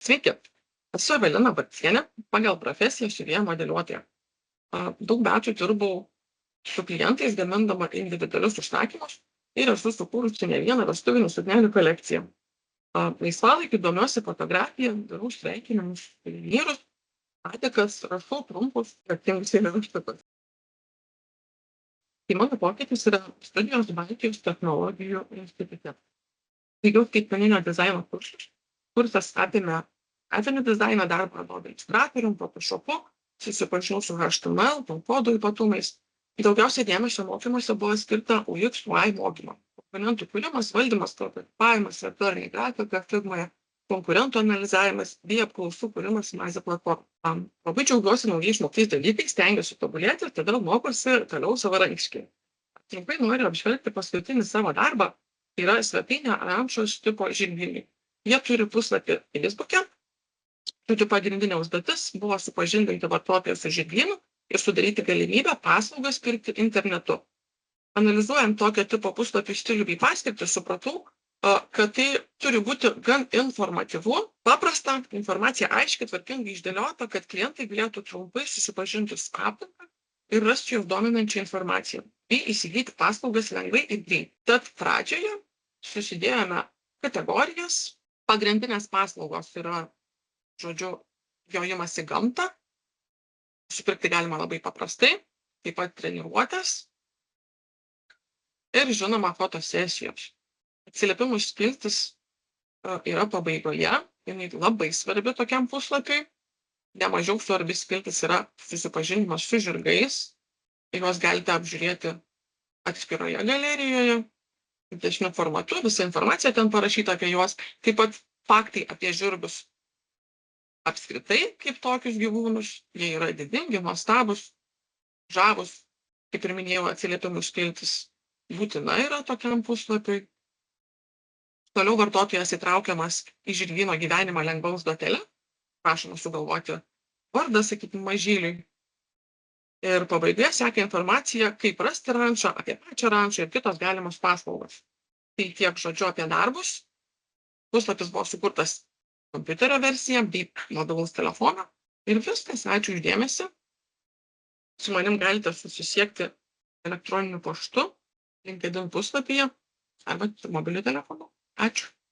Sveiki, esu Evelina Barcienė, pagal profesiją siuvėja modeliuotoja. Daug metų dirbau su klientais gamindama individualius užsakymus ir esu sukūrusi ne vieną vestuvinių suknelių kolekciją. Laisvalaikiu domiuosi fotografija, darau sveikinimus, suvenyrus, patiekas, rašau trumpus, juokingus eilėraštukus. Tai mano pokytis yra studijos Baltijos technologijų institute. Baigiau skaitmeninio dizaino kursus. Kursas apėmė grafinį dizainą, darbą Adobe Illustratorium, Photoshopu, susipažinau su HTML, kodų ypatumais. Daugiausiai dėmesio mokymuose buvo skirta UX UI mokymą. Komponentų kūrimas, valdymas, prototipavimas, vektorinė grafika, Figmoje, konkurentų analizavimas bei apklausų kūrimas Maze platformą. Labai džiaugiuosi naujai išmoktais dalykais, stengiuosi tobulėti ir todėl mokosi toliau savarankiškai. Trumpai noriu apžvelgti paskutinį savo darbą. Tai yra svetainė Rančos tipo žirgynai. Jie turi puslapį Facebook'e. Pagrindinė užduotis buvo supažindinti vartotoją su žirgynu ir sudaryti galimybę paslaugas pirkti internetu. Analizuojant tokio tipo puslapį stilių bei paskirtį, supratau, kad tai turi būti gan informatyvu, paprasta, informacija aiškiai, tvarkingai išdėliota, kad klientai galėtų trumpai susipažinti su aplinka ir rasti jų dominančią informaciją, bei įsigyti paslaugas lengvai ir greitai. Tad pradžioje susidėjome kategorijas. Pagrindinės paslaugos yra, jojimas į gamtą. Supirkti galima labai paprastai, taip pat treniruotės ir, žinoma, fotosesijos. Atsiliepimų skiltis yra pabaigoje, jinai labai svarbi tokiam puslapiui. Nemažiau svarbi skiltis yra susipažinimas su žirgais. Juos galite apžiūrėti atskiroje galerijoje, didesniu formatu, visa informacija ten parašyta apie juos, taip pat faktai apie žirgus apskritai kaip tokius gyvūnus. Jie yra didingi, nuostabūs, žavūs, kaip ir minėjau, atsiliepimų skiltis būtina yra tokiam puslapiui. Toliau vartotojas įtraukiamas į žirgyno gyvenimą lengva užduotele. Prašoma sugalvoti vardą, sakykime, mažyliui. Ir pabaigoje seka informacija, kaip rasti rančą, apie pačią rančą ir kitos galimos paslaugos. Tai tiek apie darbus. Puslapis buvo sukurtas kompiuterio versija bei mobilaus telefono. Ir viskas, ačiū už dėmesį. Su manim galite susisiekti elektroniniu paštu, LinkedIn puslapyje arba mobiliu telefonu. Ačiū.